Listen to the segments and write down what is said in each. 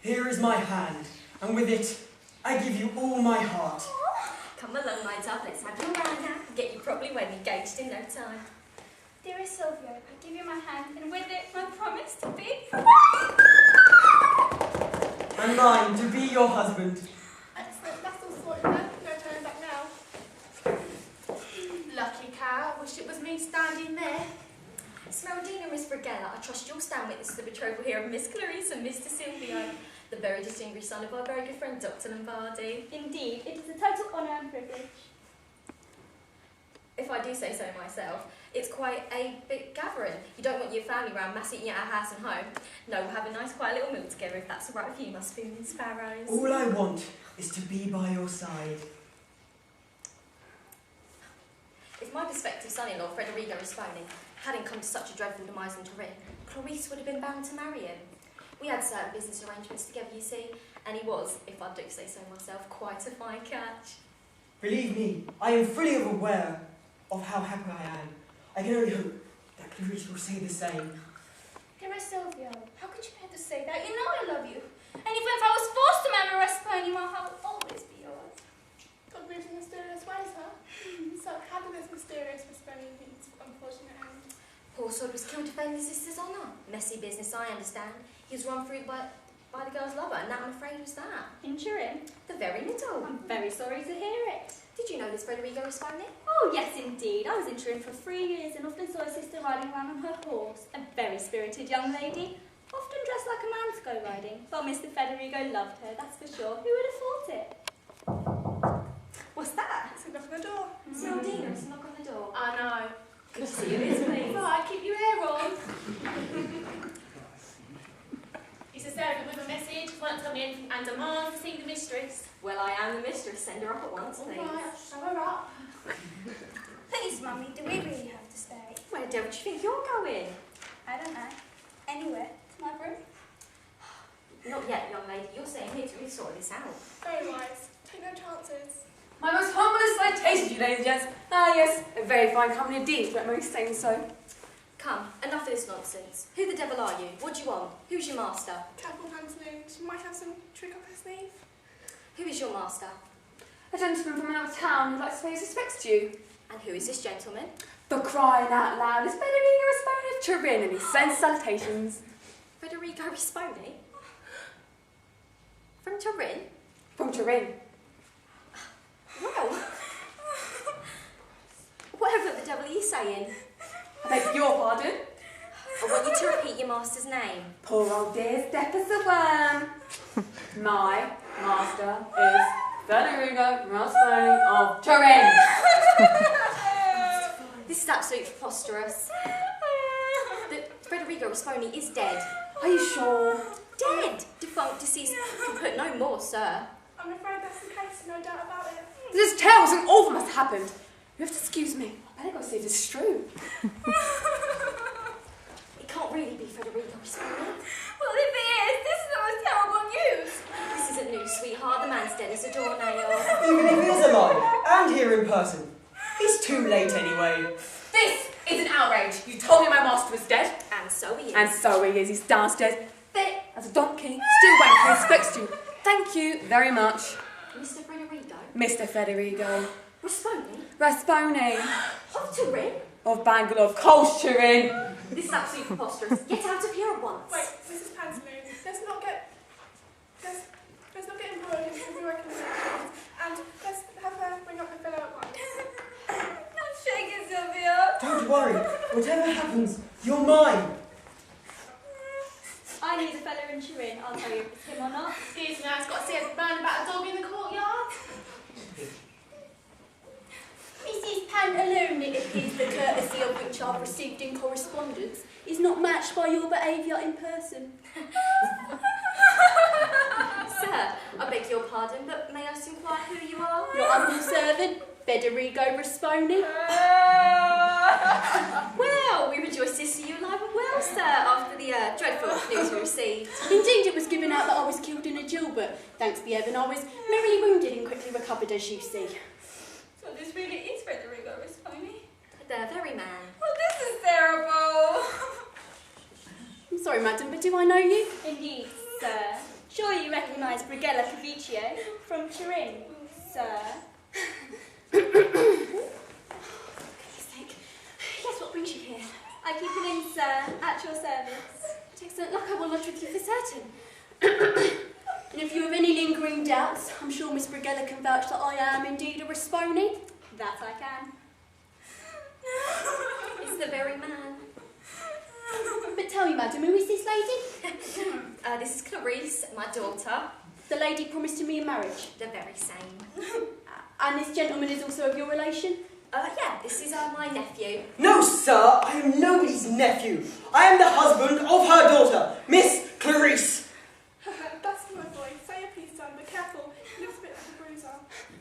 Here is my hand, and with it, I give you all my heart. Come along, my dove, let's have your round now. Get you properly well engaged in no time. Dearest Silvio, I give you my hand, and with it my promise to be... And mine to be your husband. Excellent, that's all sorted then. No turning back now. Lucky cow, wish it was me standing there. Truffaldinos, Miss Brigella, I trust you'll stand witness to the betrothal here of Miss Clarice and Mr. Silvio, the very distinguished son of our very good friend Dr. Lombardi. Indeed, it is a total honour and privilege. If I do say so myself, it's quite a big gathering. You don't want your family round mass eating at our house and home. No, we'll have a nice quiet little meal together if that's all right with you, my spoon and sparrows. All I want is to be by your side. If my prospective son-in-law, Federico Risponi, hadn't come to such a dreadful demise in Turin, Clarice would have been bound to marry him. We had certain business arrangements together, you see, and he was, if I do say so myself, quite a fine catch. Believe me, I am fully aware of how happy I am. I can only hope that Clarice will say the same. Dearest Silvio, how could you bear to say that? You know I love you. And even if I was forced to marry Rasponi, my heart will always be yours. Got moved in mysterious ways, huh? So how did this mysterious Rasponi meet unfortunate end? Poor sod was killed to defend his sister's honour. Messy business, I understand. He was run through by the girl's lover, and that, I'm afraid, was that. In Turin? The very middle. I'm very sorry to hear it. Did you know this Federico Risponi? Oh, yes, indeed. I was in Turin for 3 years and often saw his sister riding around on her horse. A very spirited young lady, often dressed like a man to go riding. Well, Mr. Federico loved her, that's for sure. Who would have thought it? What's that? It's a knock on the door. Truffaldinos, knock on the door. I know. Good to see you, Liz, please. Right, keep your hair on. It's a servant with a message. Won't come in and demand to see the mistress. Well, I am the mistress. Send her up at once, please. All right, I'll show her up. Please, Mummy, do we really have to stay? Where the devil do you think you're going? I don't know. Anywhere. To my room. Not yet, young lady. You're staying here till we sort this out. Very wise. Take no chances. My most humblest citation, you ladies and gents. Ah, yes, a very fine company indeed, but most saying so. Come, enough of this nonsense. Who the devil are you? What do you want? Who's your master? Careful, pantaloon. She might have some trick up her sleeve. Who is your master? A gentleman from out of town who'd like to pay his respects to you. And who is this gentleman? For crying out loud, it's Federico Risponi of Turin, and he sends salutations. Federico Risponi? From Turin? From Turin. Well, whatever the devil are you saying? I beg your pardon. I want you to repeat your master's name. Poor old dear, step as a worm. My master is Federico Risponi of Turin. This is absolutely preposterous. Federico Risponi is dead. Are you sure? Dead! Defunct, deceased, can put no more, sir. I'm afraid that's the case, no doubt about it. This tale something awful must have happened. You have to excuse me. I better go see if this is true. It can't really be Federico Risponi. Well, if it is, this is the most terrible news. This isn't news, sweetheart. The man's dead as a doornail. Even if he is alive, and here in person. It's too late anyway. This is an outrage. You told me my master was dead. And so he is. And so he is. He's downstairs, fit as a donkey, still waiting for his respects to you. Thank you very much. Mr. Federico? Mr. Federico. Risponi? Risponi. Of Turin? Of Bangalore, of course, Turin. This is absolutely preposterous. Get out of here at once. Wait, Mrs. Pantaloon, let's not get embroiled in every conversations, and let's have her bring up the fellow at once. Don't shake it, Sylvia. Don't worry. Whatever happens, you're mine. I need a fella in Turin. I'll tell you if it's him or not. Excuse me, I've got to see a man about a dog in the courtyard. Mrs. Pantaloon, it appears the courtesy of which I've received in correspondence is not matched by your behaviour in person. Sir, I beg your pardon, but may I just inquire who you are? Your humble servant, Federico Risponi. Well, we rejoice to see you alive and well, sir, after the dreadful news we received. Indeed, it was given out that I was killed in a duel, but thanks be heaven, I was merely wounded and quickly recovered, as you see. So this really is Federico Risponi? The very man. Oh, this is terrible. I'm sorry, madam, but do I know you? Indeed, sir. Sure you recognise Brigella Cavicchio from Turin, sir? Yes, what brings you here? I keep an inn, sir, at your service. It's excellent luck, I will lodge with you for certain. And if you have any lingering doubts, I'm sure Miss Brigella can vouch that I am indeed a Rasponi. That I can. It's the very man. But tell me, madam, who is this lady? This is Clarice, my daughter. The lady promised to me in marriage. The very same. And this gentleman is also of your relation? Yeah, this is my nephew. No, sir, I am nobody's nephew. I am the husband of her daughter, Miss Clarice. That's my boy. Say your piece, son, but careful. He looks a bit like a bruiser.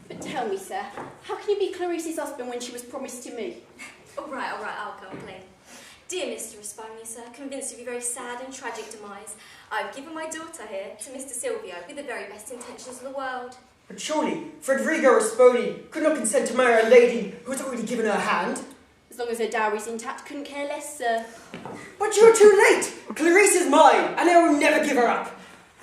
But tell me, sir, how can you be Clarice's husband when she was promised to me? All right, I'll complain. Dear Mr. Rasponi, sir, convinced of your very sad and tragic demise, I've given my daughter here to Mr. Silvio with the very best intentions of the world. But surely Federico Rasponi could not consent to marry a lady who has already given her hand. As long as her dowry's intact, couldn't care less, sir. But you're too late. Clarice is mine, and I will never give her up.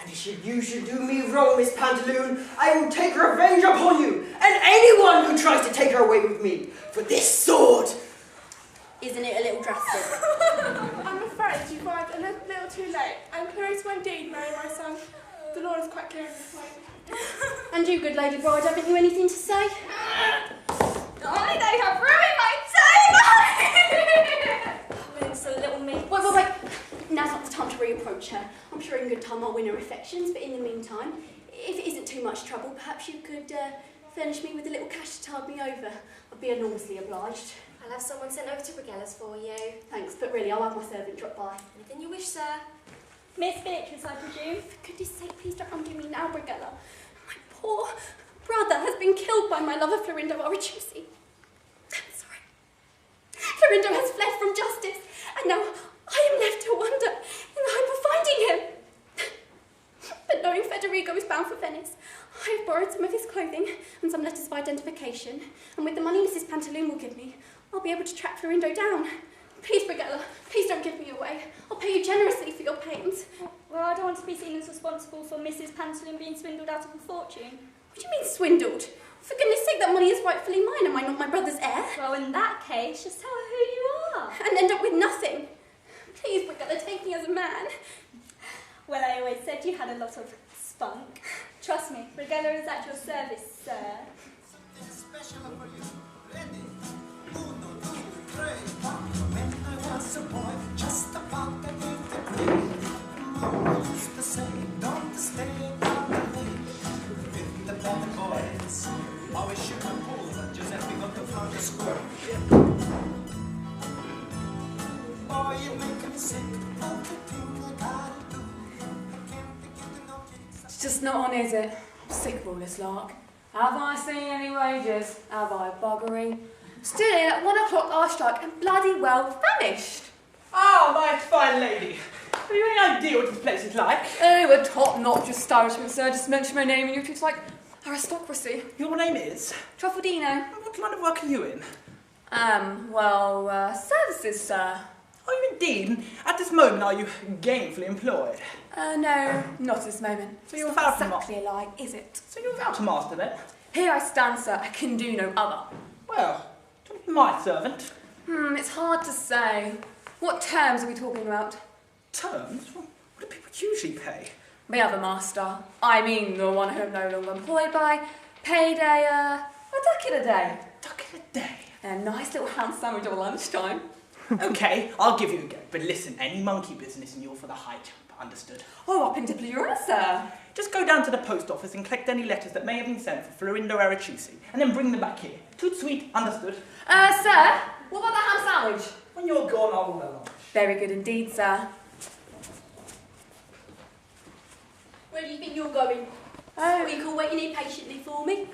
And if you should do me wrong, Miss Pantaloon, I will take revenge upon you and anyone who tries to take her away with me for this sword. Isn't it a little drastic? I'm afraid you've arrived a little too late, and Clarice will indeed marry my son. The law is quite clear in this way. And you, good lady bride, haven't you anything to say? Only they have ruined my table! It's a little me. Wait. Now's not the time to reapproach her. I'm sure in good time I'll win her affections, but in the meantime, if it isn't too much trouble, perhaps you could furnish me with a little cash to tide me over. I'd be enormously obliged. I'll have someone sent over to Brigella's for you. Thanks, but really, I'll have my servant drop by. Anything you wish, sir. Miss Beatrice, I presume? For goodness sake, please don't undo me now, Brigella. My poor brother has been killed by my lover, Florindo Aretusi. I'm sorry. Florindo has fled from justice, and now I am left to wonder in the hope of finding him. But knowing Federico is bound for Venice, I have borrowed some of his clothing and some letters of identification, and with the money Mrs. Pantaloon will give me, I'll be able to track Florindo down. Please, Brigella, please don't give me away. I'll pay you generously for your pains. Well, I don't want to be seen as responsible for Mrs. Pantaloon being swindled out of a fortune. What do you mean swindled? For goodness sake, that money is rightfully mine. Am I not my brother's heir? Well, in that case, just tell her who you are. And end up with nothing. Please, Brigella, take me as a man. Well, I always said you had a lot of spunk. Trust me, Brigella is at your service, sir. Special for you. Ready? 1, 2, 3. When I was a boy, just about to leave the grave, Mama used to say, don't stay out the lane. With the bad boys, always shoot a pool. Giuseppe got to front of school. Boy, you make me sick. Everything I gotta do. I can't begin to notice. It's just not on, is it? I'm sick of all this lark. Have I seen any wages? Have I buggery? Stood in at 1 o'clock I strike and bloody well vanished. Ah, my fine lady. Have you any idea what this place is like? Oh, a top-notch establishment, sir. Just mention my name and you treat like aristocracy. Your name is? Truffaldino. What line of work are you in? Services, sir. Are you indeed? At this moment, are you gainfully employed? No, not at this moment. So you're It's not about to exactly alike, is it? So you're about to master then? Here I stand, sir. I can do no other. Well, don't be my servant. It's hard to say. What terms are we talking about? Terms? What do people usually pay? My other master, I mean the one who I'm no longer employed by, paid a ducat a day. Ducat a day? A nice little ham sandwich at lunchtime. Okay, I'll give you a go. But listen, any monkey business and you're for the high jump. Understood. Oh, up in Diplurona, sir. Just go down to the post office and collect any letters that may have been sent for Florindo Aretusi, and then bring them back here. Toot sweet, understood. Sir, what about the ham sandwich? When you're gone, I will know lunch. Very good indeed, sir. Where do you think you're going? Oh, you call waiting here patiently for me?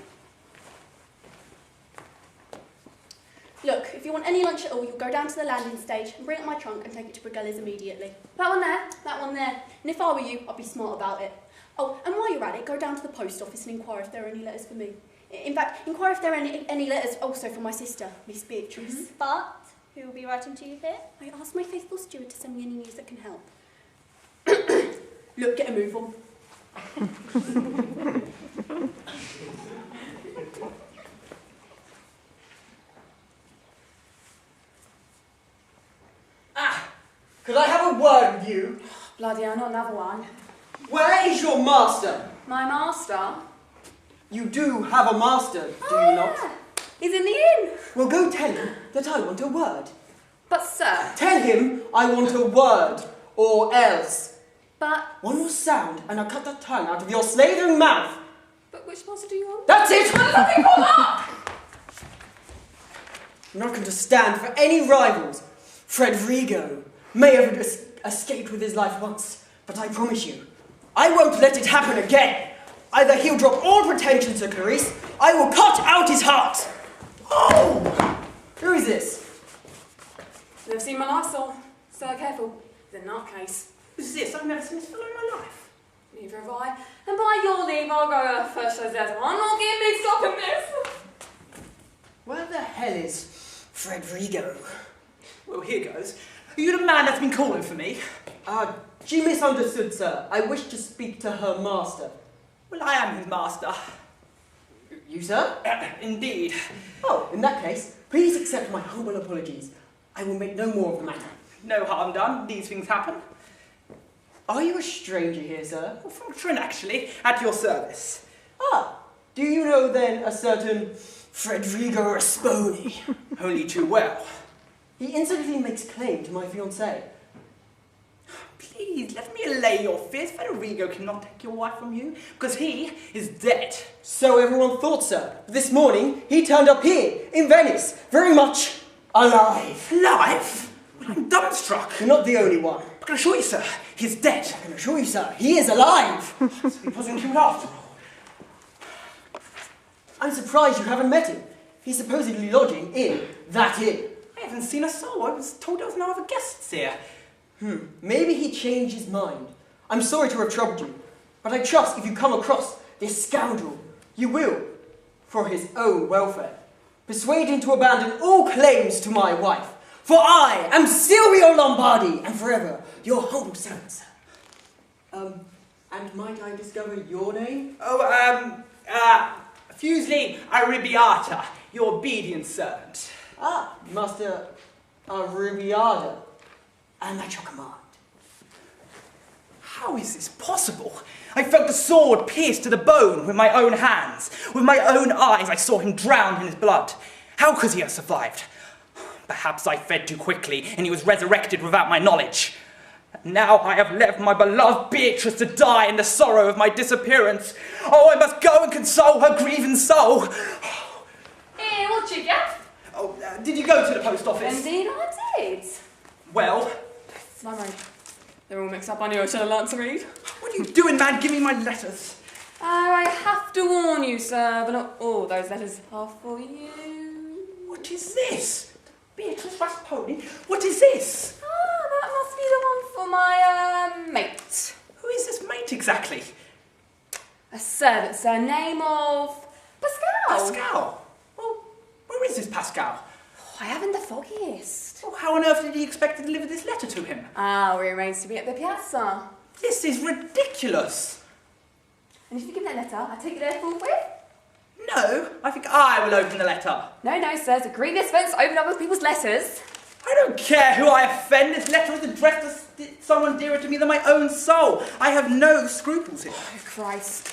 Look, if you want any lunch at all, you'll go down to the landing stage and bring up my trunk and take it to Brigella's immediately. That one there? That one there. And if I were you, I'd be smart about it. Oh, and while you're at it, go down to the post office and inquire if there are any letters for me. In fact, inquire if there are any letters also for my sister, Miss Beatrice. But who will be writing to you here? I asked my faithful steward to send me any news that can help. Look, get a move on. Could I have a word with you? Bloody hell, not another one. Where is your master? My master? You do have a master, do you not? Yeah. He's in the inn. Well, go tell him that I want a word. But, sir. Tell him I want a word, or else. But. One more sound, and I'll cut the tongue out of your slavering mouth. But which master do you want? That's it! Let me pull up! I'm not going to stand for any rivals. Frederigo may have escaped with his life once, but I promise you, I won't let it happen again. Either he'll drop all pretensions to Clarice, I will cut out his heart. Oh! Who is this? Never seen my life, so careful. It's a nutcase. Who's this? I've never seen this fellow in my life. Neither have I. And by your leave, I'll go first as there's one. I'm not getting mixed up in this. Where the hell is Frederigo? Well, here goes. Are you the man that's been calling for me? She misunderstood, sir. I wish to speak to her master. Well, I am his master. You, sir? Indeed. Oh, in that case, please accept my humble apologies. I will make no more of the matter. No harm done. These things happen. Are you a stranger here, sir? Well, from Trin, actually, at your service. Do you know, then, a certain Frederigo Rasponi? Only too well. He instantly makes claim to my fiancée. Please, let me allay your fears. Federigo cannot take your wife from you, because he is dead. So everyone thought, sir. This morning, he turned up here, in Venice, very much alive. Alive? Well, I'm dumbstruck. You're not the only one. I can assure you, sir, he's dead. I can assure you, sir, he is alive. So he wasn't killed after all. I'm surprised you haven't met him. He's supposedly lodging in that inn. I haven't seen a soul. I was told there was no other guests here. Maybe he changed his mind. I'm sorry to have troubled you, but I trust if you come across this scoundrel, you will, for his own welfare, persuade him to abandon all claims to my wife. For I am Silvio Lombardi, and forever your humble servant, sir. And might I discover your name? Fuseli Arribiata, your obedient servant. Master Arribiada. And at your command. How is this possible? I felt the sword pierced to the bone with my own hands. With my own eyes, I saw him drown in his blood. How could he have survived? Perhaps I fed too quickly, and he was resurrected without my knowledge. Now I have left my beloved Beatrice to die in the sorrow of my disappearance. Oh, I must go and console her grieving soul. Hey, what you get? Did you go to the post office? Indeed I did. Well? My road. They're all mixed up. I knew I should have learnt to read. What are you doing, man? Give me my letters. I have to warn you, sir, but not all those letters are for you. What is this? Beatrice Rasponi? What is this? That must be the one for my, mate. Who is this mate exactly? A servant, sir, name of Pascal. Pascal? Well, where is this Pascal? I haven't the foggiest. Well, how on earth did he expect to deliver this letter to him? We arranged to be at the piazza. This is ridiculous. And if you give me that letter, I take it there forthwith? No, I think I will open the letter. No, sir, it's a grievous offence to open other people's letters. I don't care who I offend. This letter is addressed to someone dearer to me than my own soul. I have no scruples here. Oh, Christ.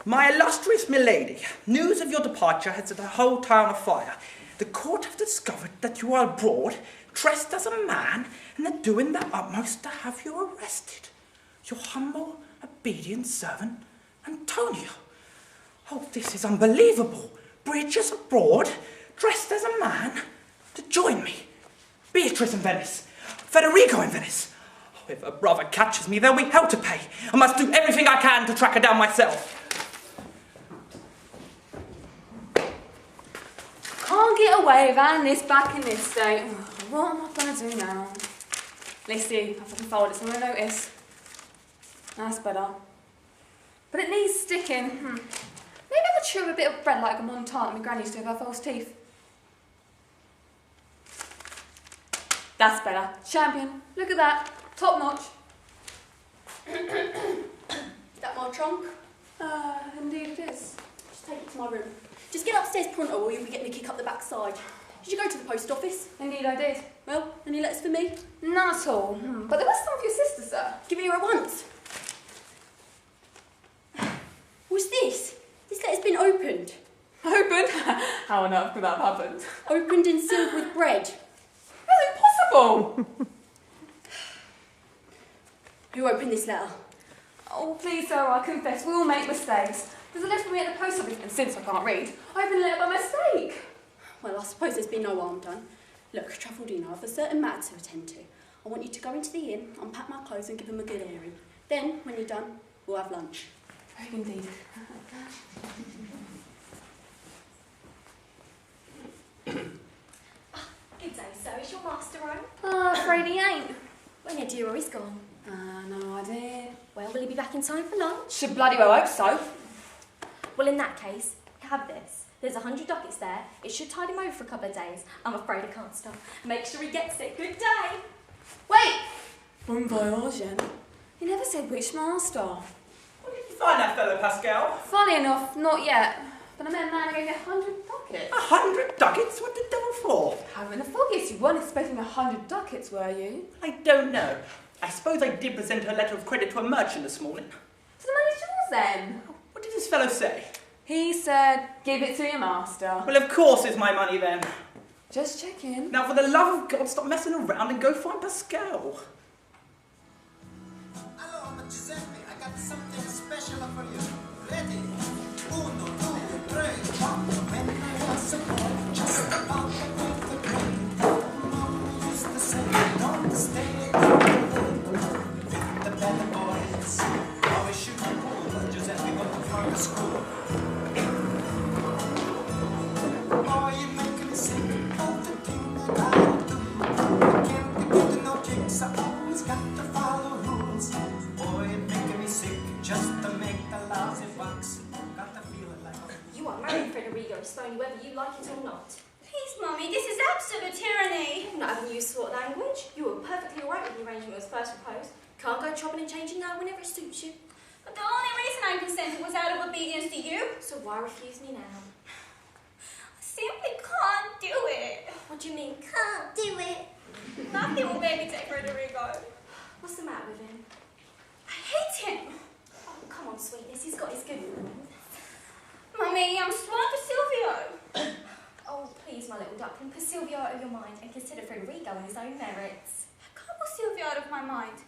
My illustrious milady, news of your departure has set the whole town afire. The court have discovered that you are abroad, dressed as a man, and are doing their utmost to have you arrested. Your humble, obedient servant, Antonio. Oh, this is unbelievable. Bridges abroad, dressed as a man, to join me. Beatrice in Venice, Federigo in Venice. Oh, if a brother catches me, there'll be hell to pay. I must do everything I can to track her down myself. Can't get away with having this back in this state. What am I going to do now? Lissy, I've fucking folded it, so I'm going to notice. That's better. But it needs sticking. Maybe I could chew a bit of bread like a Montana my granny used to with her false teeth. That's better. Champion. Look at that. Top notch. Is that my trunk? Indeed it is. Just take it to my room. Just get upstairs pronto or you'll be getting a kick up the backside. Did you go to the post office? Indeed I did. Well, any letters for me? None at all. But there was some of your sister, sir. Give me her at once. What's this? This letter's been opened. Opened? How on earth could that have happened? Opened and sealed with bread. That's impossible! Who opened this letter? Oh, please, sir, I confess, we all make mistakes. There's a letter for me at the post office, and since I can't read, I opened the letter by mistake. Well, I suppose there's been no harm done. Look, Truffaldino, I've a certain matter to attend to. I want you to go into the inn, unpack my clothes and give them a good airing. Then, when you're done, we'll have lunch. Very indeed. Good day, sir. Is your master home? Afraid he ain't. When your dear he's gone. No idea. Well, will he be back in time for lunch? Should bloody well hope so. Well, in that case, have this. There's 100 ducats there. It should tide him over for a couple of days. I'm afraid I can't stop. Make sure he gets it. Good day. Wait! Bon voyage, then. He never said which master. Where did you find that fellow, Pascal? Funny enough, not yet. But I met a man who gave me 100 ducats. 100 ducats? What the devil for? Having the foggiest, you weren't expecting 100 ducats, were you? I don't know. I suppose I did present her letter of credit to a merchant this morning. So the money's yours then? What did this fellow say? He said, give it to your master. Well, of course it's my money then. Just checking. Now, for the love of God, stop messing around and go find Pascal. Hello, I'm Giuseppe. I got something special for you. Ready? Uno, two, three, quattro. When I was a boy, just about to make the grade. Mama used to say, don't stay with the better boys. Always should be cool. Giuseppe got to find a school. Boy, you make me sick of the thing that I do. I can't be good to no kicks. I always got to follow rules. Boy, it making me sick just to make the lousy bucks. Got to feel it like You are married, Federico Spony, whether you like it or not. Please, Mummy, this is absolute tyranny. Not having used sort of language. You were perfectly alright when the arrangement was first proposed. Can't go chopping and changing now whenever it suits you. But the only reason I consented was out of obedience to you. So why refuse me now? I simply can't do it. What do you mean, can't do it? Nothing will make me take Federico. What's the matter with him? I hate him. Oh, come on, sweetness, he's got his good points. Mummy, I'm sworn to Silvio. Oh, please, my little duckling, put Silvio out of your mind and consider Federico and his own merits. I can't put Silvio out of my mind.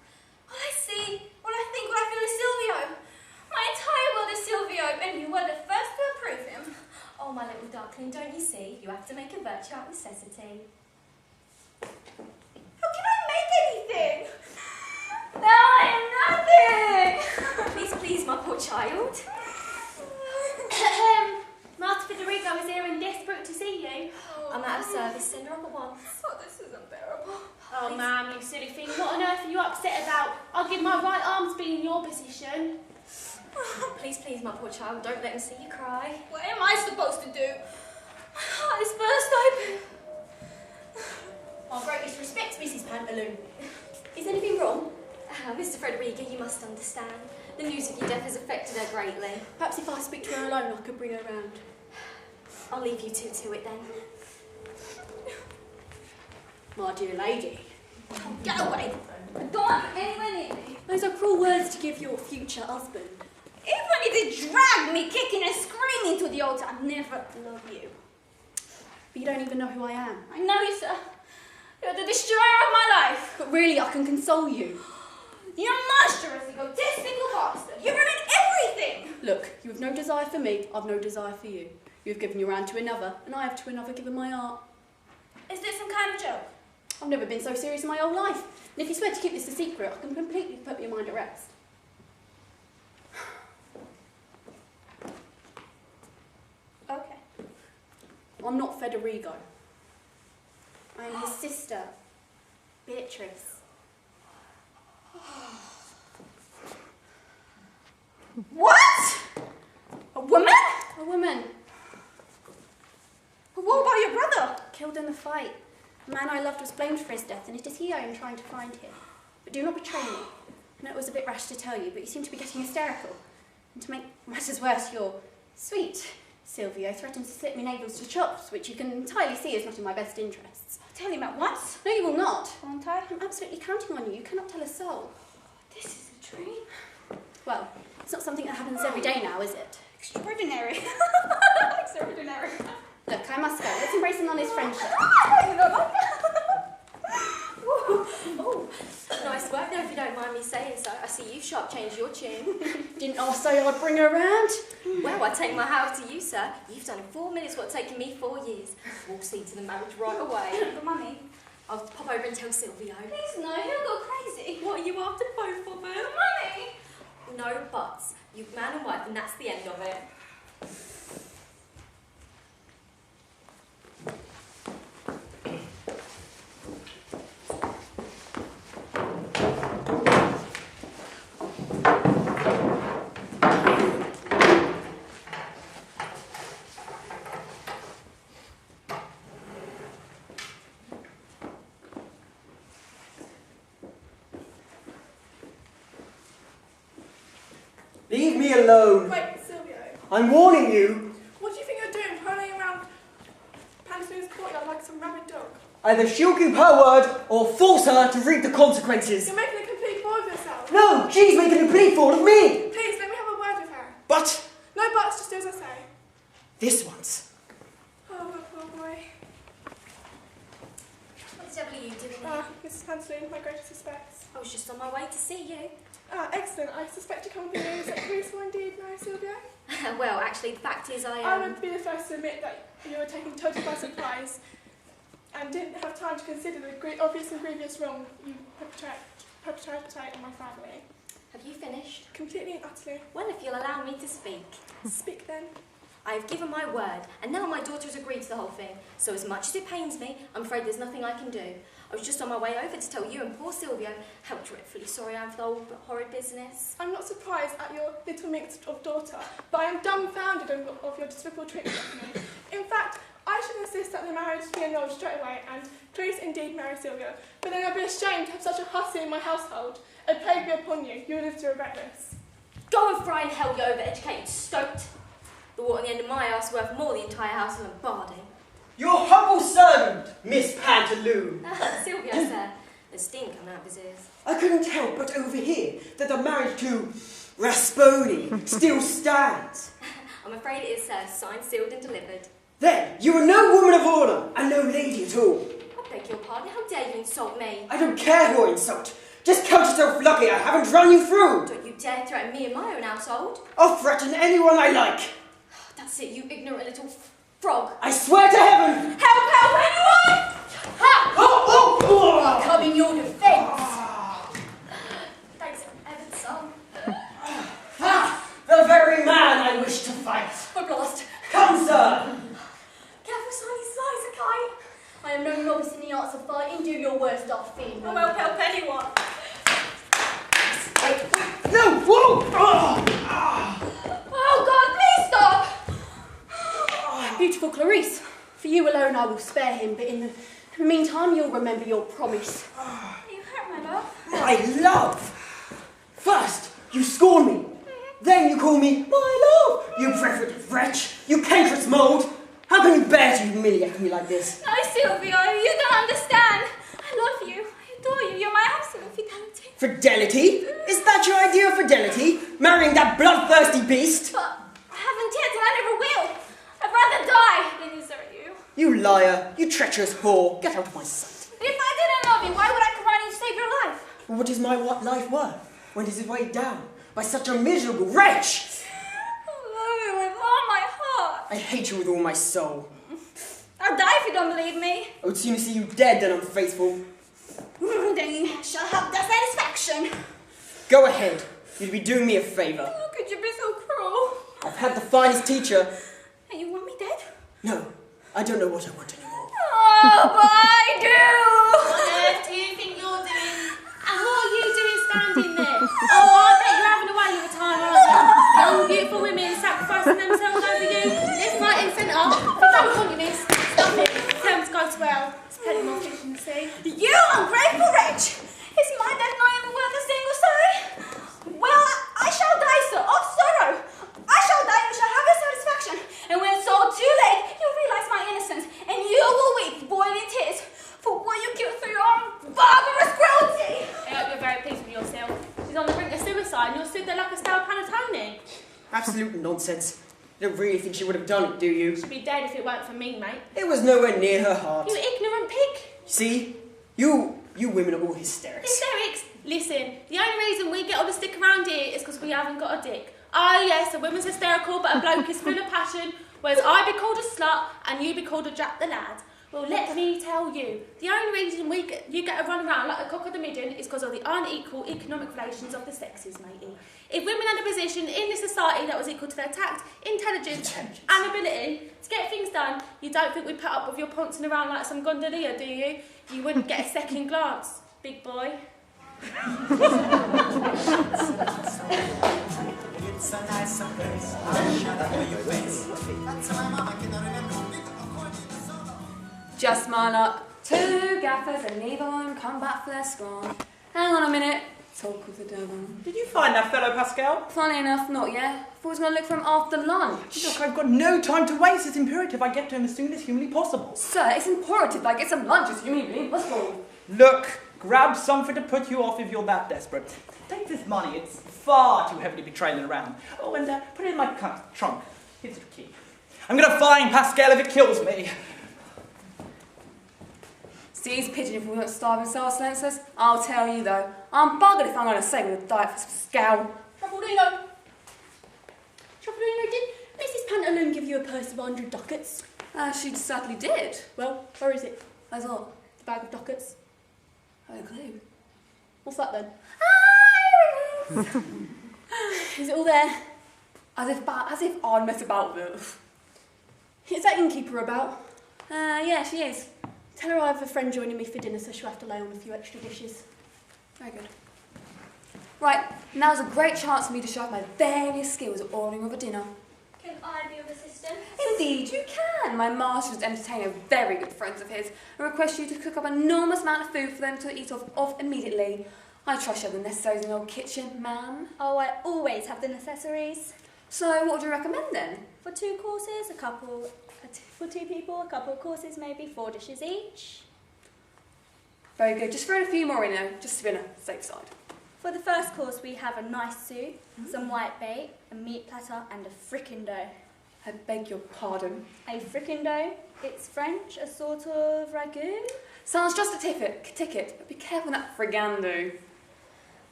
All I see, what I think, what I feel is Silvio. My entire world is Silvio, and you were the first to approve him. Oh, my little duckling, don't you see? You have to make a virtue out of necessity. How can I make anything? No, I am nothing. Please, please, my poor child. Master Federico is here and desperate to see you. I'm out of service, send her up at once. Oh, this is unbearable. Oh, ma'am, you silly thing. What on earth are you upset about? I'll give my right arm to be in your position. Please, please, my poor child, don't let him see you cry. What am I supposed to do? My heart is burst open. Our greatest respects, Mrs. Pantaloon. Is anything wrong? Mr. Frederica, you must understand. The news of your death has affected her greatly. Perhaps if I speak to her alone, I could bring her round. I'll leave you two to it then. My dear lady. Get away. Don't want anyone near me. Those are cruel words to give your future husband. Even if you drag me kicking and screaming to the altar, I'll never love you. But you don't even know who I am. I know you, sir. You're the destroyer of my life. But really, I can console you. You're monstrous, egotistical bastard. You ruined everything. Look, you have no desire for me, I've no desire for you. You have given your hand to another, and I have to another given my art. Is this some kind of joke? I've never been so serious in my whole life. And if you swear to keep this a secret, I can completely put your mind at rest. Okay. I'm not Federico. I am his sister, Beatrice. What? A woman? A woman, What about your brother? killed in the fight. The man I loved was blamed for his death, and it is he I am trying to find here. But do not betray me. I know it was a bit rash to tell you, but you seem to be getting hysterical. And to make matters worse, your sweet Silvio threatened to slip me navels to chops, which you can entirely see is not in my best interests. I'll tell him at once. No, you will not. Won't I? I'm absolutely counting on you. You cannot tell a soul. This is a dream. Well, it's not something that happens every day now, is it? Extraordinary. Extraordinary. Look, I must go. Let's embrace an honest friendship. Oh, nice work there if you don't mind me saying so. I see you sharp changed your tune. Didn't I say I'd bring her round? Well, I take my hat off to you, sir. You've done in 4 minutes what's taken me 4 years. We'll see to the marriage right away. But Mummy. I'll pop over and tell Silvio. Please no, he'll go crazy. What are you after both of them? Mummy! No buts. You man and wife, and that's the end of it. Leave me alone. Wait, Silvio. I'm warning you. What do you think you're doing, prowling around Pantaloon's courtyard like some rabid dog? Either she'll keep her word or force her to reap the consequences. You're making a complete fool of yourself. No, she's making a complete fool of me. Please, let me have a word with her. But No buts, just do as I say. this once. Oh, my poor boy. What the devil are you doing here? Mrs. Pantaloon, my greatest respects. I was just on my way to see you. Excellent. I suspect you come with the news that Clarice will indeed marry Silvio. Well, actually, the fact is I would be the first to admit that you were taken totally by surprise and didn't have time to consider the obvious and grievous wrong you perpetrate on my family. Have you finished? Completely and utterly. Well, if you'll allow me to speak. Speak then. I have given my word, and now my daughter has agreed to the whole thing. So as much as it pains me, I'm afraid there's nothing I can do. I was just on my way over to tell you and poor Silvio how dreadfully sorry I am for the whole horrid business. I'm not surprised at your little mix of daughter, but I am dumbfounded of your despicable treatment of me. In fact, I should insist that the marriage be annulled straight away and Clarice indeed marry Silvio. But then I'd be ashamed to have such a hussy in my household. A plague be upon you. You will live to regret this. Go and fry in hell, you over-educated stoat. The water on the end of my house worth more than the entire house of Lombardy. Your humble servant, Miss Pantaloon. Silvio, sir. There's steam coming out of his ears. I couldn't help but overhear that the marriage to Rasponi still stands. I'm afraid it is, sir. Signed, sealed and delivered. Then, you are no woman of honour and no lady at all. I beg your pardon. How dare you insult me? I don't care who I insult. Just count yourself lucky I haven't run you through. Don't you dare threaten me in my own household. I'll threaten anyone I like. That's it, you ignorant little frog. I swear to heaven. Help, anyone! Ha! Oh! Come in your defence. Thanks, Evan's son. The very man I wish to fight. We're blast. Come, sir. Careful, Sonny, slice a kite. I am no novice in the arts of fighting. Do your worst, I'll fiend. I won't help anyone. No! Whoa! Oh, God, please stop! Beautiful Clarice, for you alone I will spare him, but in the meantime you'll remember your promise. You hurt my love. My love! First, you scorn me. Then you call me my love. You preferred wretch. You cankerous mould. How can you bear to humiliate me like this? No, Silvio, you don't understand. I love you. I adore you. You're my absolute fidelity. Fidelity? Is that your idea of fidelity? Marrying that bloodthirsty beast? But I haven't yet, and I never will. I'd rather die than desert you. You liar. You treacherous whore. Get out of my sight. If I didn't love you, why would I come running to save your life? Well, what is my life worth when it is weighed down by such a miserable wretch? I love you with all my heart. I hate you with all my soul. I'll die if you don't believe me. I would sooner see you dead than unfaithful. Then you shall have that satisfaction. Go ahead. You'd be doing me a favour. How could you be so cruel? I've had the finest teacher. And you want me dead? No, I don't know what I want anymore. Oh, but I do! What on earth do you think you're doing? And what are you doing standing there? Oh, I bet you're having a whale of a time, aren't you? Young, beautiful women sacrificing themselves over you. Left, right and centre. Don't want you, miss. Stop it. Tell them to go to hell. It's plenty more fish than side and you'll sit there like a stale panettone. Absolute nonsense. You don't really think she would have done it, do you? She'd be dead if it weren't for me, mate. It was nowhere near her heart. You ignorant pig. See? You women are all hysterics. Hysterics? Listen, the only reason we get all the stick around here is because we haven't got a dick. Ah, yes, a woman's hysterical, but a bloke is full of passion, whereas I be called a slut and you be called a Jack the Lad. Well, let me tell you, the only reason you get to run around like a cock of the midden is because of the unequal economic relations of the sexes, matey. If women had a position in this society that was equal to their tact, intelligence and ability to get things done, you don't think we'd put up with your pouncing around like some gondolier, do you? You wouldn't get a second glance, big boy. It's a nice place. Shut up with your face. That's my mama can remember. Just my luck. 2 gaffers and neither one come back for their scorn. Hang on a minute. Talk of the devil. Did you find that fellow, Pascal? Funny enough, not yet. Thought I was going to look for him after lunch. Look, I've got no time to waste. It's imperative I get to him as soon as humanly possible. Sir, it's imperative I get some lunch as humanly possible. Look, grab something to put you off if you're that desperate. Take this money. It's far too heavy to be trailing around. Oh, and put it in my trunk. Here's the key. I'm going to find Pascal if it kills me. See, he's pigeon if we don't starve in soul silencers. I'll tell you though, I'm buggered if I'm going to say with a diet for some scowl. Truffaldinos, did Mrs. Pantaloon give you a purse of 100 ducats? She certainly did. Well, where is it? I thought. The bag of ducats. I had a clue. What's that then? Is it all there? As if I'd mess about with it. Is that innkeeper about? Yeah, she is. Tell her I have a friend joining me for dinner, so she'll have to lay on a few extra dishes. Very good. Right, now's a great chance for me to show off my various skills at ordering of a dinner. Can I be of assistance? Indeed, you can. My master is entertaining very good friends of his and requests you to cook up an enormous amount of food for them to eat of immediately. I trust you have the necessaries in your kitchen, ma'am. Oh, I always have the necessaries. So, what would you recommend then? For 2 courses, for 2 people, a couple of courses, maybe 4 dishes each. Very good. Just throw in a few more in there, just to be on a safe side. For the first course, we have a nice soup, some white bait, a meat platter, and a fricandeau. I beg your pardon. A fricandeau, it's French, a sort of ragout. Sounds just a ticket, but be careful with that frigando.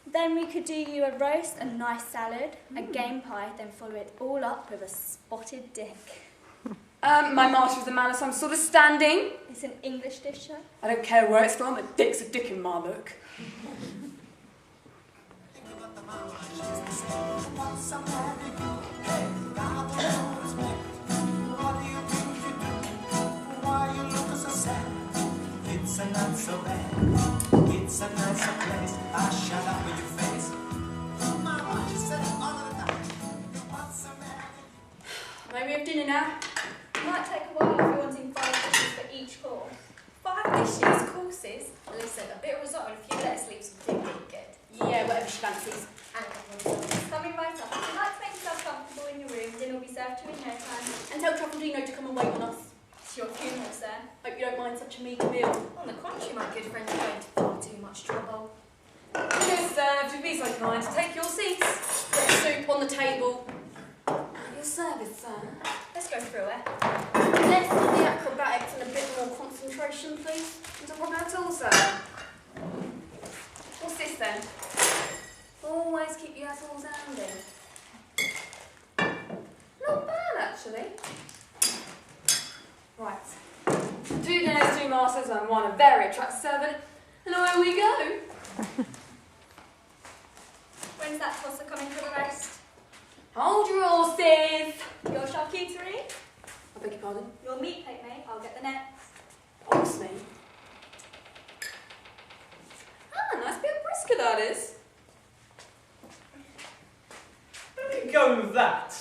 Then we could do you a roast, a nice salad, a game pie, then follow it all up with a spotted dick. My master is a man of some sort of standing. It's an English dish, sir. I don't care where it's from, a dick's a dick in my book. It's not so bad. It's a nicer place. I shut up with your face. Mama, she said it all the time. What's the matter? May we have dinner now? It might take a while if you're wanting 5 dishes for each course. 5 dishes, courses. Listen, a bit of risotto and a few lettuce leaves would be good. Yeah, whatever she fancies. And a couple of sauce. Coming right up. If you'd like to make yourself comfortable in your room, dinner will be served to you in no time. And tell Truffaldino to come and wait on us. It's your funeral, sir. Hope you don't mind such a meager meal. On the contrary, my good friend, you're going to far too much trouble. Yes, sir, to be so kind to take your seats. Put soup on the table. At your service, sir. Let's go through it. Less of the acrobatics and a bit more concentration, please. Not a problem at all, sir. What's this then? Always keep your assholes handy. Not bad, actually. Right. 2 dinners, 2 masters, and 1 a very attractive servant, and away we go. When's that tosser coming for the roast? Hold your horses. Your charcuterie? I beg your pardon? Your meat plate, mate. I'll get the nets. Horse me. Ah, nice bit of brisket that is. Where did we go with that?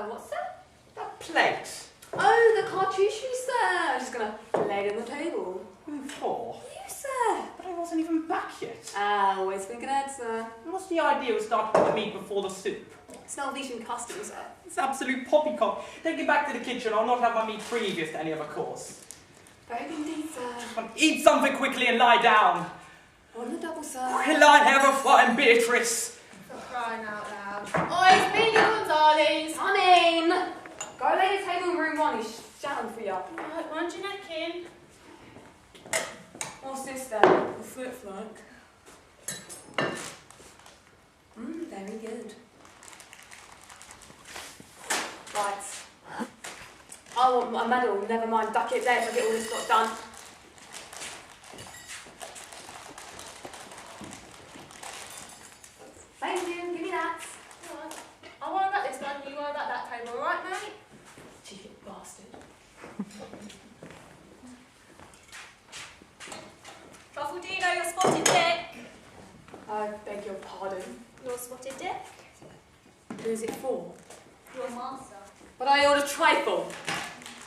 What's that? That plate. Oh, the cartouche, sir. I'm just gonna lay it on the table. Who for? You, sir. But I wasn't even back yet. Always thinking ahead, sir. What's the idea of starting with the meat before the soup? It's not Venetian custom, sir. It's absolute poppycock. Take it back to the kitchen. I'll not have my meat previous to any other course. Very good indeed, sir. Eat something quickly and lie down. On the double, sir. Will I ever find Beatrice? crying out loud. Oi, it's me, Gonzales. Honey! Go lay the table in room 1, he's shouting for you. Right, mind your neck in. What's this then? The flip-flop. Very good. Right. I want a medal, never mind, duck it there if I get all this got done. Thank you, give me that. Right. I worry about this one, you worry about that table, alright, mate? Cheeky bastard. Truffaldino, your spotted dick. I beg your pardon. Your spotted dick. Who's it for? Your master. But I ordered trifle.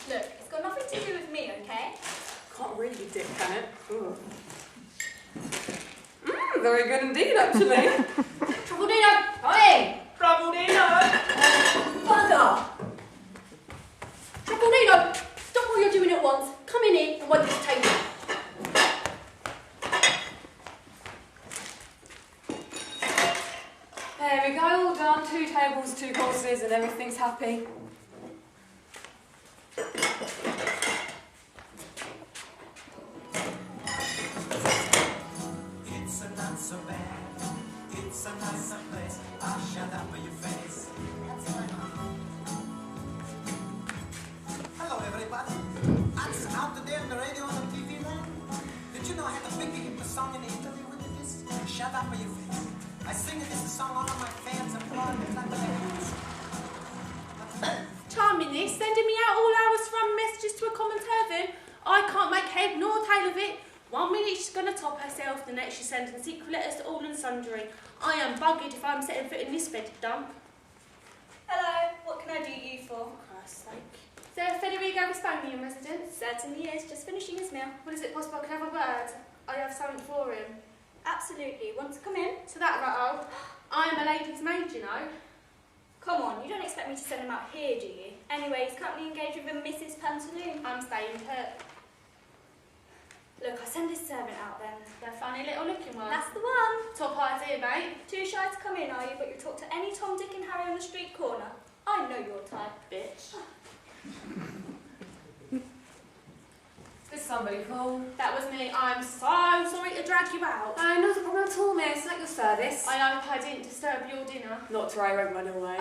Look, it's got nothing to do with me, okay? Can't really be dick, can it? Ooh. Very good indeed, actually. Truffaldino! Hey! Truffaldino! Bugger! Truffaldino, stop what you're doing at once. Come in here and wipe this table. There we go, all done. 2 tables, 2 courses, and everything's happy. It's a not so bad. It's a nicer place. I'll shut up for your face. Hello, everybody. It's out there on the radio and the TV land. Did you know I had a big hit song in Italy with this? Shut up for your face. I sing this song, all of my fans applaud me like Charming this, sending me out all hours from messages to a common turban. I can't make head nor tail of it. 1 minute she's going to top herself, the next she's sending secret letters to all and sundry. I am buggered if I'm setting foot in this bed dump. Hello, what can I do you for? For Christ's sake. Is there Federico Risponi in residence? Certainly is, just finishing his meal. Well, is it possible I can have a word? I have something for him. Absolutely. Want to come in? To that rattle, I am a lady's maid, you know. Come on, you don't expect me to send him out here, do you? Anyway, he's currently engaged with a Mrs. Pantaloon. I'm staying put. Look, I'll send his servant out then. The funny little looking one. That's the one. Top idea, mate. Too shy to come in, are you? But you'll talk to any Tom, Dick and Harry on the street corner. I know your type, bitch. Is somebody call? That was me. I'm so sorry to drag you out. No, not a problem at all, miss. At your service. I hope I didn't disturb your dinner. Not till I won't run away.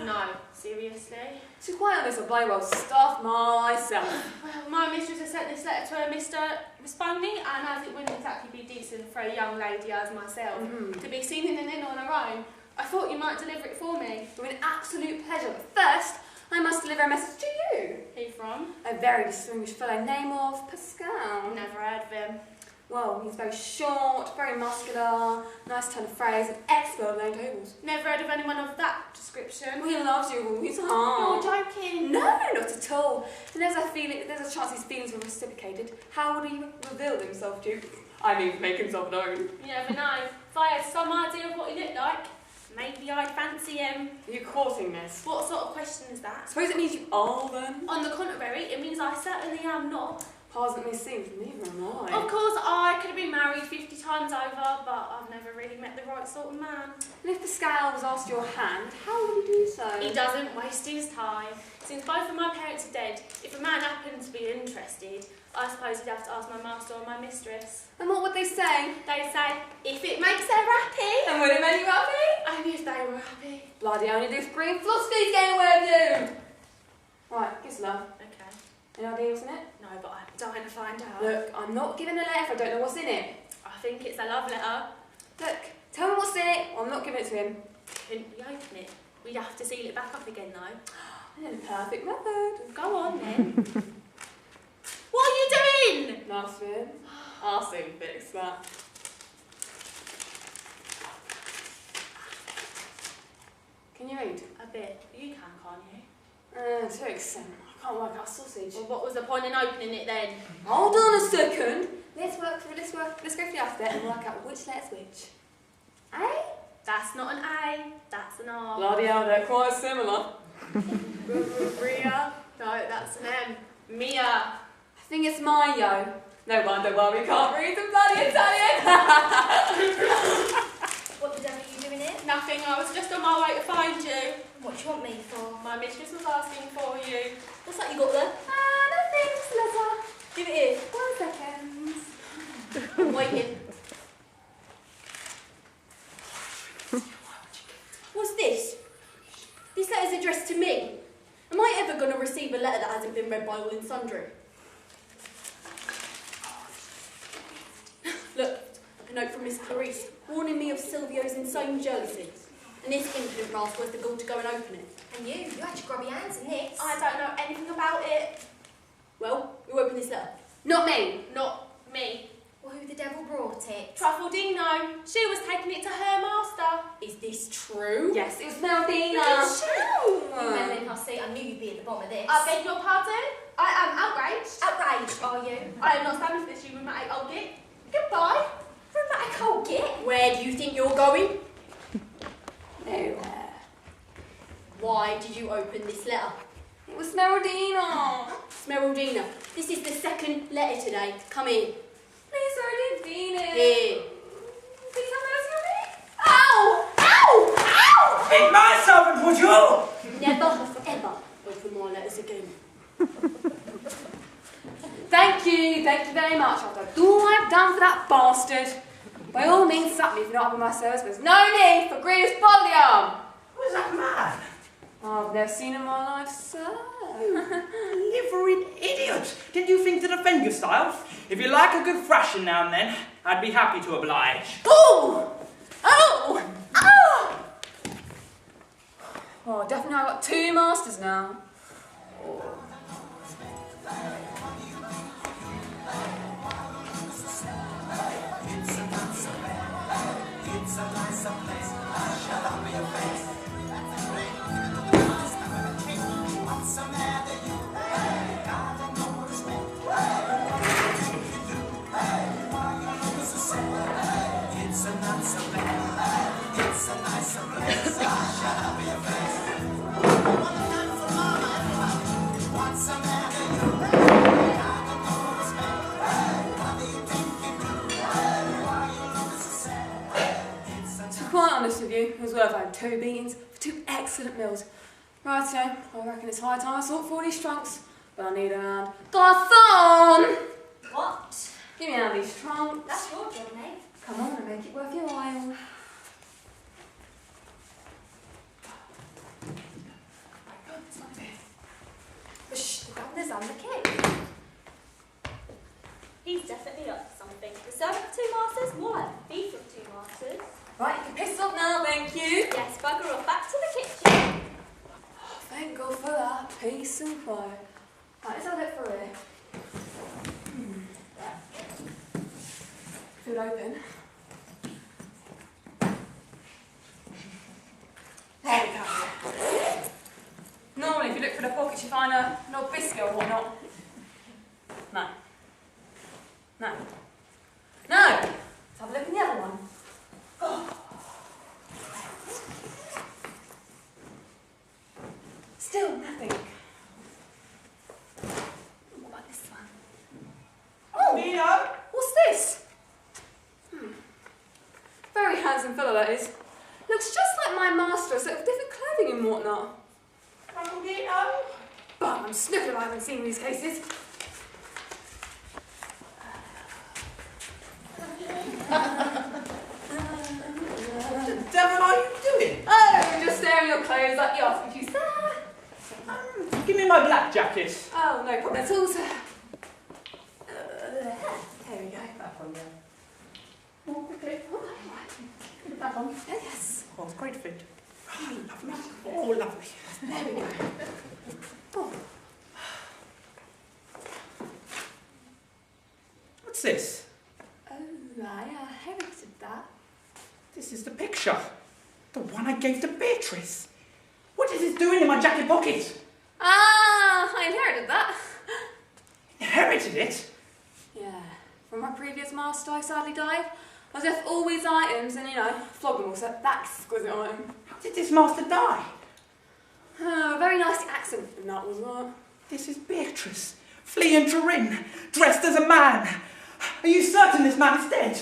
No, seriously. To be quite honest, I bloody well stuffed myself. Well, my mistress has sent this letter to her Mr. Risponi, and as it wouldn't exactly be decent for a young lady as myself to be seen in an inn on her own, I thought you might deliver it for me. With an absolute pleasure. But first, I must deliver a message to you. Who from? A very distinguished fellow named of Pascal. Never heard of him. Well, he's very short, very muscular, nice turn of phrase, and expert at laying tables. Never heard of anyone of that description. Well, he loves you all his You're heart. joking. No, not at all. And there's a chance his feelings were reciprocated. How would he reveal himself to you? I mean, make himself known. You never know. If I had some idea of what he looked like, maybe I'd fancy him. Are you courting, miss? What sort of question is that? Suppose it means you are, then? On the contrary, it means I certainly am not. Hasn't me seemed, neither am I. Of course, I could have been married 50 times over, but I've never really met the right sort of man. And if Pascal was asked your hand, how would he do so? He doesn't waste his time. Since both of my parents are dead, if a man happened to be interested, I suppose he'd have to ask my master or my mistress. And what would they say? They'd say, if it makes her happy. And would it make you happy? Only if they were happy. Bloody only this green fluffy's getting away with you! Right, kiss love. Okay. Any idea what's in it? No, but I'm dying to find out. Look, I'm not giving a letter if I don't know what's in it. I think it's a love letter. Look, tell me what's in it, or I'm not giving it to him. Couldn't we open it? We'd have to seal it back up again, though. I know the perfect method. Go on, then. What are you doing? Nothing. I'll soon fix that. Can you read? A bit. You can, can't you? To an extent. I can't work out sausage. Well, what was the point in opening it then? Hold on a second. Let's go through the alphabet and work out which letter's which. A? That's not an A, that's an R. Bloody hell, they're quite similar. Ria? No, that's an M. Mia. I think it's Mayo. No wonder why we can't read the bloody Italian. What the devil are you doing here? Nothing, I was just on my way to find you. What do you want me for? My mistress was asking for you. What's that you got there? Nothing, Slither. Give it here. 1 second. I'm waiting. What's this? This letter's addressed to me. Am I ever going to receive a letter that hasn't been read by all and sundry? Look, a note from Miss Clarice, warning me of Silvio's insane jealousy. And this impudent rascal has the gall to go and open it. And you had your grubby hands in this. I don't know anything about it. Well, who opened this letter? Not me. Not me. Well, who the devil brought it? Truffaldino. She was taking it to her master. Is this true? Yes, it was Meldina. It's true. Madeline Hussey, I knew you'd be at the bottom of this. I beg your pardon? I am outraged. Outraged, are you? I am not standing for this, you rheumatic old git. Goodbye. Rheumatic old git. Where do you think you're going? Nowhere. Why did you open this letter? It was Meldina. Smeraldina, this is the second letter today. Come in. Please, sir, I didn't mean it. Here. Please have mercy on me. Ow! Ow! Ow! Feed my servant, would you? Never, ever open my letters again. Thank you very much. I've done all I've done for that bastard. By all means, sack me if not having my service. There's no need for grievous bodily harm. Who's that man? I've never seen in my life, sir. Liveried idiot! Didn't you think to defend yourself? If you like a good thrashing now and then, I'd be happy to oblige. Oh! Oh! Oh! Oh, definitely I've got 2 masters now. To be quite honest with you, it was worth having 2 beatings for 2 excellent meals. Right, so I reckon it's high time I sort for all these trunks. But I need a hand. Garçon! What? Give me a hand these trunks. That's your job, mate. Come on and make it worth your while. Shh, the governor's on the cake. He's definitely up to something. The servant of 2 masters? More like beef of 2 masters. Right, you can piss off now, thank you. Yes, bugger off back to the kitchen. Oh, thank God for that. Peace and quiet. Right, let's have a look through here. Feel open. There we go. Normally, if you look for the pockets, you find an old biscuit or whatnot. No. No. No! Let's have a look in the other one. Oh. Still nothing. What about this one? Oh! Nina! What's this? Very handsome fellow, that is. Looks just like my master, except with different clothing and whatnot. But I'm snookered if I haven't seen these cases. What the devil are you doing? Oh, just staring at your clothes like you asked me to, sir. Give me my black jacket. Oh, no problem at all, sir. There we go. That one there. More quickly. Oh, right. That one. Yes. Oh, great fit. Oh, lovely. Oh, lovely. There we go. Oh. What's this? Oh, I inherited that. This is the picture. The one I gave to Beatrice. What is it doing in my jacket pocket? Ah, I inherited that. Inherited it? Yeah. From my previous master, I sadly died. I left all these items and, flogged them all, so that exquisite item. How did this master die? A very nice accent, and that was right. This is Beatrice, fleeing Turin, dressed as a man. Are you certain this man is dead?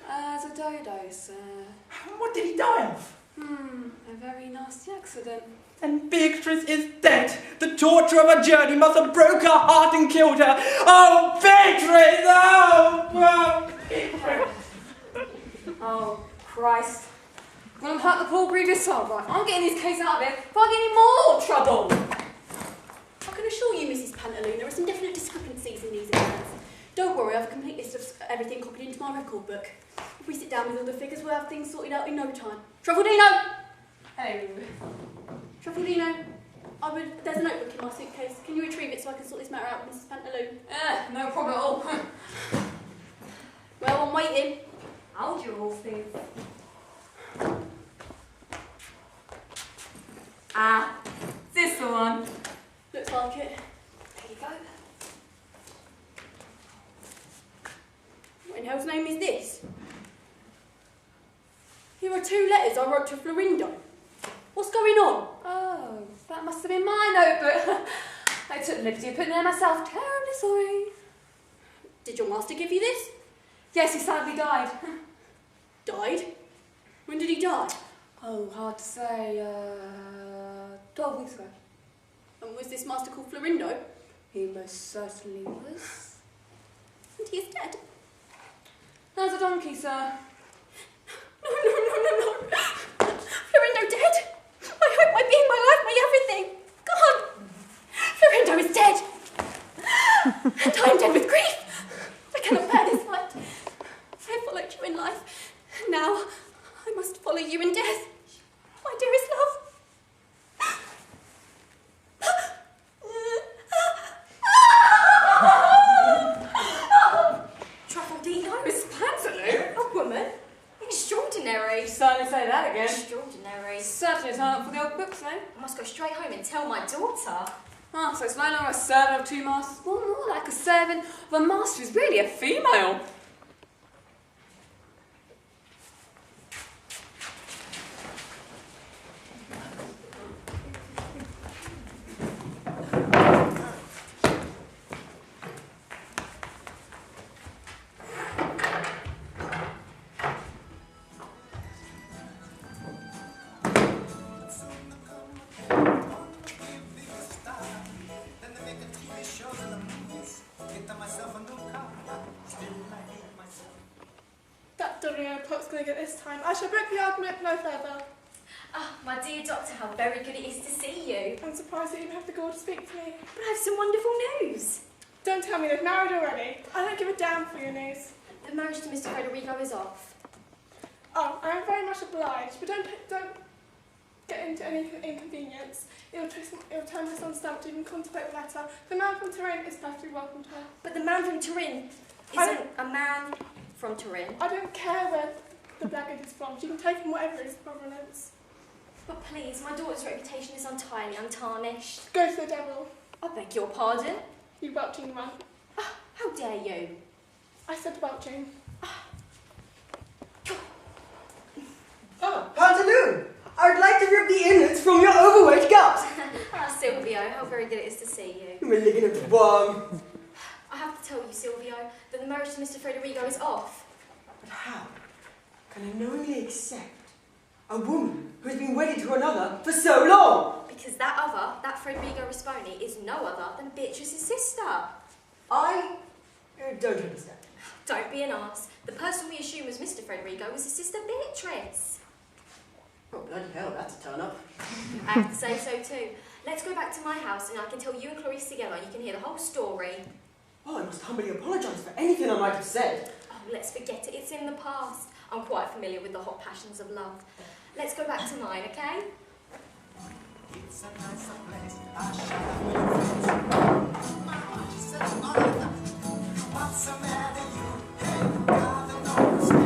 As a dodo, sir. What did he die of? A very nasty accident. And Beatrice is dead. The torture of her journey must have broke her heart and killed her. Oh, Beatrice! Oh, Beatrice! Oh, Christ. I'm going to hurt the poor grievous soul, right? I'm getting this case out of it before I get any more trouble. I can assure you, Mrs. Pantaloon, there are some definite discrepancies in these accounts. Don't worry, I have a complete list of everything copied into my record book. If we sit down with all the figures, we'll have things sorted out in no time. Truffaldino! Hello. Truffaldino, there's a notebook in my suitcase. Can you retrieve it so I can sort this matter out with Mrs. Pantaloon? No problem at all. Well, I'm waiting. Hold your horse, please. Ah, is this the one? Looks like it. There you go. What in hell's name is this? Here are 2 letters I wrote to Florindo. What's going on? Oh, that must have been my notebook. I took the liberty of putting it there myself. Terribly sorry. Did your master give you this? Yes, he sadly died. Died? When did he die? Oh, hard to say. 12 weeks ago. And was this master called Florindo? He most certainly was. And he is dead? There's a donkey, sir. No. Florindo dead? I hope my being, my life, my everything. God! Florindo is dead. And I am dead with grief. I cannot bear this sight. I followed you in life. Now I must follow you in death. My dearest love. Truffaldino, Miss Pantaloon? A woman? Extraordinary. Certainly say that again. Extraordinary. Certainly it's not up for the old books, eh? I must go straight home and tell my daughter. Oh, so it's no longer a servant of 2 masters. Well, more like a servant of a master who's really a female. That Dorino pop's going to get this time. I shall break the argument no further. Ah, my dear doctor, how very good it is to see you. I'm surprised that you have the gall to speak to me. But I have some wonderful news. Don't tell me they've married already. I don't give a damn for your news. The marriage to Mr. Federico is off. Oh, I am very much obliged, but don't get into any inconvenience. It'll turn my son's stomach to even contemplate the letter. The man from Turin is perfectly welcome to her. But the man from Turin isn't a man from Turin. I don't care where the blackguard is from. She can take him whatever his provenance. But please, my daughter's reputation is entirely untarnished. Go to the devil. I beg your pardon. You belching one. Ah, how dare you? I said belching. Ah, Pantaloon! I'd like to rip the innards from your overweight gut. Ah, Silvio, how very good it is to see you. You malignant worm. I have to tell you, Silvio, that the marriage to Mr. Federico is off. But how can I knowingly accept a woman who has been wedded to another for so long? Because that Federico Risponi, is no other than Beatrice's sister. I don't understand. Don't be an arse. The person we assume was Mr. Federico was his sister Beatrice. Oh, bloody hell, that's a turn-up. I have to say so too. Let's go back to my house and I can tell you and Clarice together and you can hear the whole story. Oh, I must humbly apologise for anything I might have said. Oh, let's forget it. It's in the past. I'm quite familiar with the hot passions of love. Let's go back to mine, okay? It's a nice place. I shall have with friends. My heart is set on it. What's the matter, you? Hey, God knows me.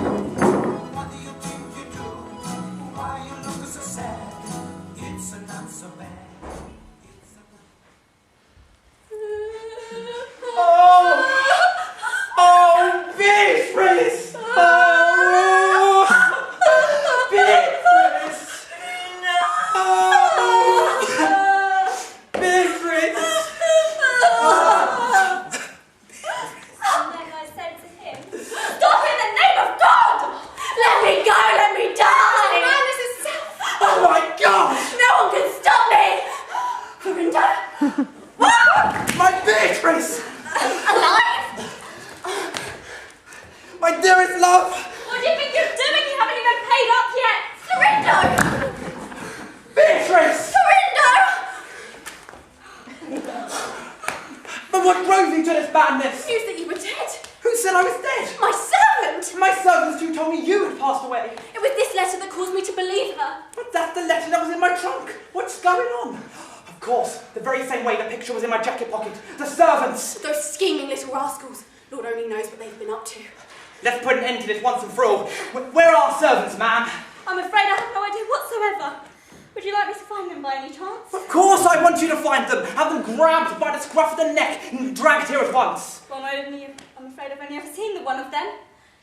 What do you think you do? Why you look so sad? It's not so bad. It's Oh, Beatrice! Oh, Beatrice! Beatrice! And then I said But that's the letter that was in my trunk. What's going on? Of course, the very same way the picture was in my jacket pocket. The servants! Those scheming little rascals. Lord only knows what they've been up to. Let's put an end to this once and for all. Where are our servants, ma'am? I'm afraid I have no idea whatsoever. Would you like me to find them by any chance? Of course I want you to find them. Have them grabbed by the scruff of the neck and dragged here at once. Well, I'm afraid I've only ever seen the one of them.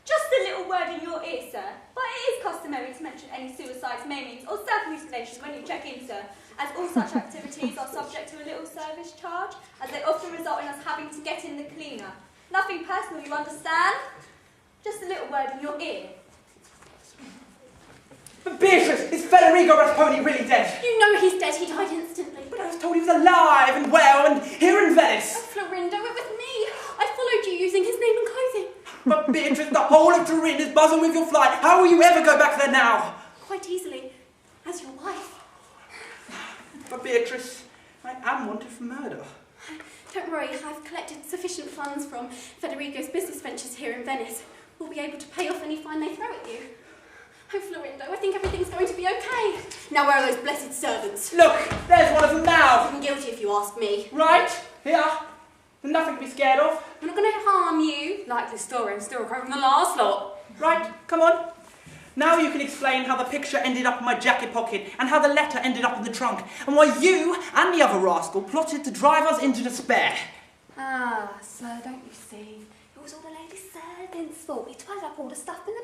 Just a little word in your ear, sir. But it is customary to mention any suicides, maimings, or self-mutilation when you check in, sir, as all such activities are subject to a little service charge, as they often result in us having to get in the cleaner. Nothing personal, you understand? Just a little word in your ear. But Beatrice, is Federico Rasponi really dead? You know he's dead. He died instantly. But I was told he was alive and well and here in Venice. Oh, Florindo, it was me. I followed you using his name and clothing. But Beatrice, the whole of Turin is buzzing with your flight. How will you ever go back there now? Quite easily, as your wife. But Beatrice, I am wanted for murder. Don't worry, I've collected sufficient funds from Federico's business ventures here in Venice. We'll be able to pay off any fine they throw at you. Oh, Florindo, I think everything's going to be okay. Now where are those blessed servants? Look, there's one of them now. I'm guilty if you ask me. Right, here. There's nothing to be scared of. I'm not going to harm you. Likely story and still recovering from the last lot. Right, come on. Now you can explain how the picture ended up in my jacket pocket and how the letter ended up in the trunk and why you and the other rascal plotted to drive us into despair. Ah, sir, don't you see? It was all the lady servants' fault. He tied up all the stuff in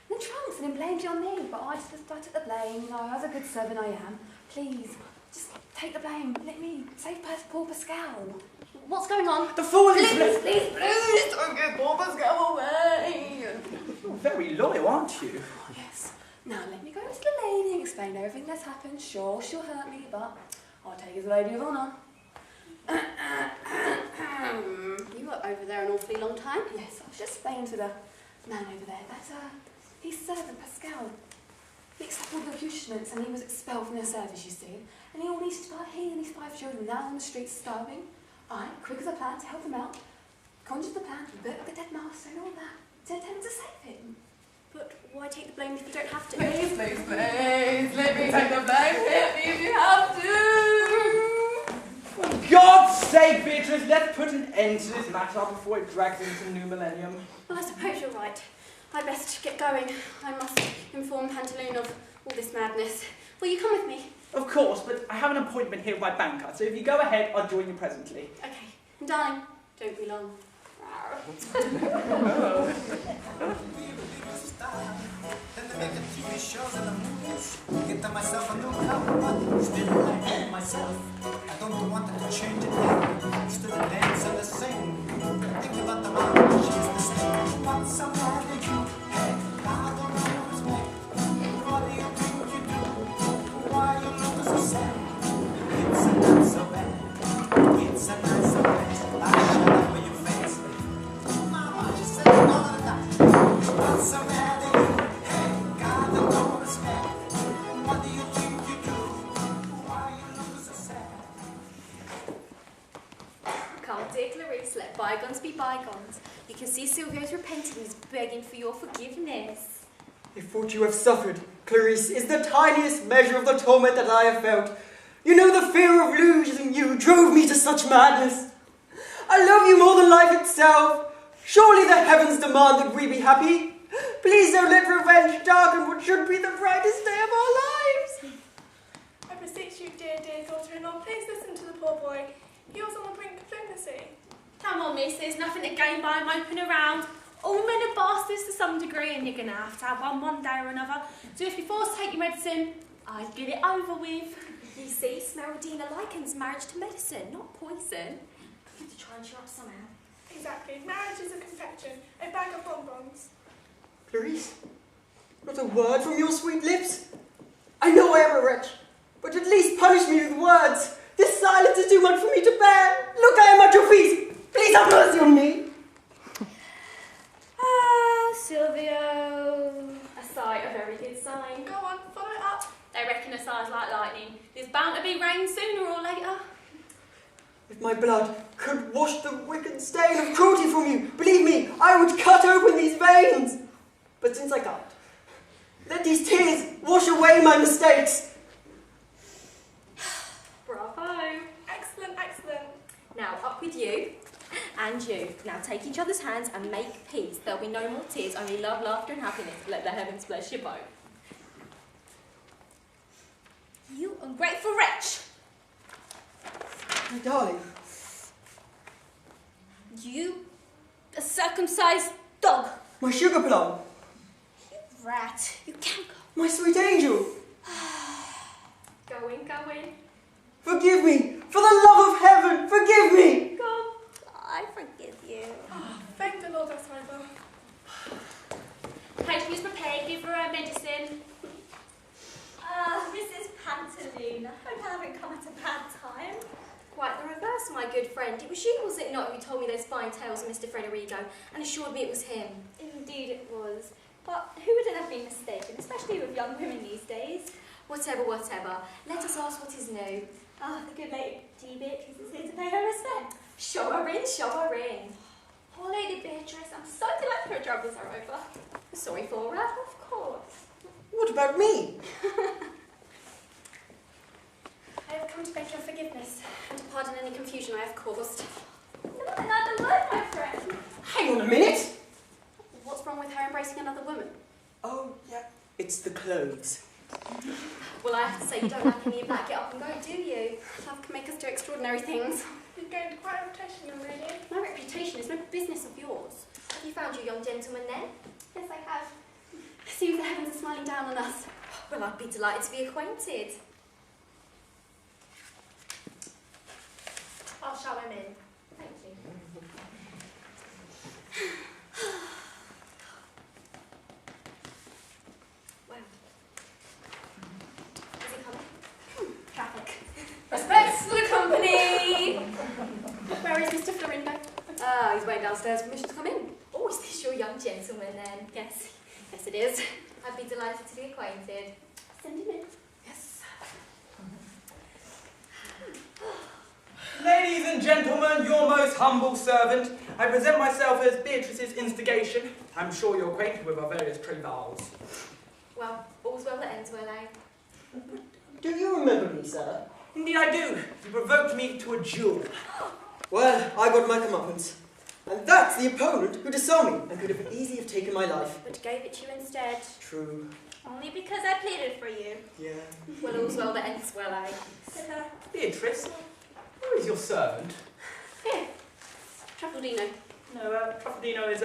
the trunks and then blamed you on me. But I took the blame, you know, as a good servant I am. Please, just take the blame. Let me save poor Pascal. What's going on? The fool is... Please, don't get poor Pascal away. You're very loyal, aren't you? Oh, yes. Now let me go to the lady and explain everything that's happened. Sure, she'll hurt me, but I'll take as a lady of honour. You were over there an awfully long time. Yes, I was just saying to the man over there that his servant Pascal mixed up all the accoutrements and he was expelled from their service, you see. And he all needed to buy he and his 5 children now on the streets starving. I, quick as a plan to help him out, conjured the plan to burn the dead master and all that to attempt to save him. But why take the blame if you don't have to? Please, let me take the blame. Hit me if you have to. For God's sake, Beatrice, let's put an end to this matter before it drags into the new millennium. Well, I suppose you're right. I'd best get going. I must inform Pantaloon of all this madness. Will you come with me? Of course, but I have an appointment here with my banker, so if you go ahead, I'll join you presently. Okay. And darling, don't be long. Then they make the TV shows and the movies. Get to myself a new cover, but still I hate myself. I don't want to change a thing. Still the dance and the sing. Think about the mom, she's the same. What's somebody you? Hey, I don't know what's me. What do you think you do? Why you look so sad? It's a not so bad. It's a not so bad. I shut up for your face. Mama, she said all the time. What's so bad at you? Hey, God, I don't respect. What do you think you do? Why you look so sad? Come, dear Clarice, let bygones be bygones. You can see Silvio's repenting. He's begging for your forgiveness. If what you have suffered, Clarice, is the tiniest measure of the torment that I have felt, you know the fear of losing you drove me to such madness. I love you more than life itself. Surely the heavens demand that we be happy. Please don't let revenge darken what should be the brightest day of our lives. I beseech you, dear daughter-in-law, please listen to the poor boy. He was on the brink of lunacy. Come on, miss, there's nothing to gain by moping around. All men are bastards to some degree and you're going to have one day or another. So if you're forced to take your medicine, I'd get it over with. You see, Smerodina likens marriage to medicine, not poison. We have to try and cheer up somehow. Exactly. Marriage is a confection, a bag of bonbons. Clarice, not a word from your sweet lips. I know I am a wretch, but at least punish me with words. This silence is too much for me to bear. Look, I am at your feet. Please have mercy on me. Ah, Silvio. A sigh, a very good sign. Go on, follow it up. They reckon a sigh's like lightning. There's bound to be rain sooner or later. If my blood could wash the wicked stain of cruelty from you, believe me, I would cut open these veins. But since I can't, Let these tears wash away my mistakes. Bravo. Excellent, excellent. Now, up with you and you. Now, take each other's hands and make peace. There'll be no more tears, only love, laughter and happiness. Let the heavens bless you both. You ungrateful wretch. My darling. You, a circumcised dog. My sugar plum. You rat. You can't go. My sweet angel. Go in. Forgive me. For the love of heaven, forgive me. Go. I forgive you. Thank the Lord, that's my brother. Patron is prepared, give her her medicine. Mrs. Pantaloon, I hope I haven't come at a bad time. Quite the reverse, my good friend. It was you, was it not, who told me those fine tales of Mr. Federigo and assured me it was him? Indeed it was. But who wouldn't have been mistaken, especially with young women these days? Whatever. Let us ask what is new. The good lady Beatrice is here to pay her respect. Show her in. Poor Lady Beatrice, I'm so delighted her troubles are over. Sorry for her. Of course. What about me? I have come to beg your forgiveness and to pardon any confusion I have caused. Not another word, my friend. Hang on a minute. What's wrong with her embracing another woman? Oh, yeah. It's the clothes. Well, I have to say, you don't like any of that. Get up and go, do you? Love can make us do extraordinary things. You've gained quite a reputation, young lady. My reputation is no business of yours. Have you found your young gentleman then? Yes, I have. Seems the heavens are smiling down on us. Well, I'd be delighted to be acquainted. I'll show him in. Thank you. Wow. Is he coming? Traffic. Respects to the company! Where is Mr. Florindo? He's waiting downstairs for permission to come in. Oh, is this your young gentleman then? Yes. Yes, it is. I'd be delighted to be acquainted. Send him in. Yes. Ladies and gentlemen, your most humble servant. I present myself as Beatrice's instigation. I'm sure you're acquainted with our various travails. Well, all's well that ends well, eh? Do you remember me, sir? Indeed I do. You provoked me to a duel. Well, I got my comeuppance. And that's the opponent who disowned me and could have easily have taken my life. But gave it to you instead. True. Only because I pleaded for you. Yeah. Well, all's well that ends well, eh? Beatrice, who is your servant? Here. Truffaldino. No, Truffaldino is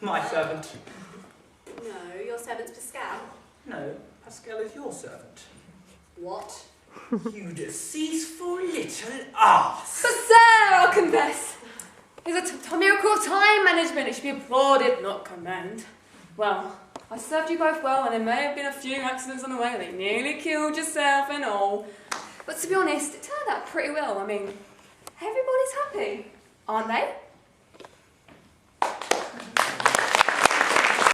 my servant. No, your servant's Pascal. No, Pascal is your servant. What? You deceitful little ass. But sir, I'll confess, it's a miracle of time management. It should be applauded, not commended. Well, I served you both well, and there may have been a few accidents on the way that nearly killed yourself and all. But to be honest, it turned out pretty well. I mean, everybody's happy, aren't they?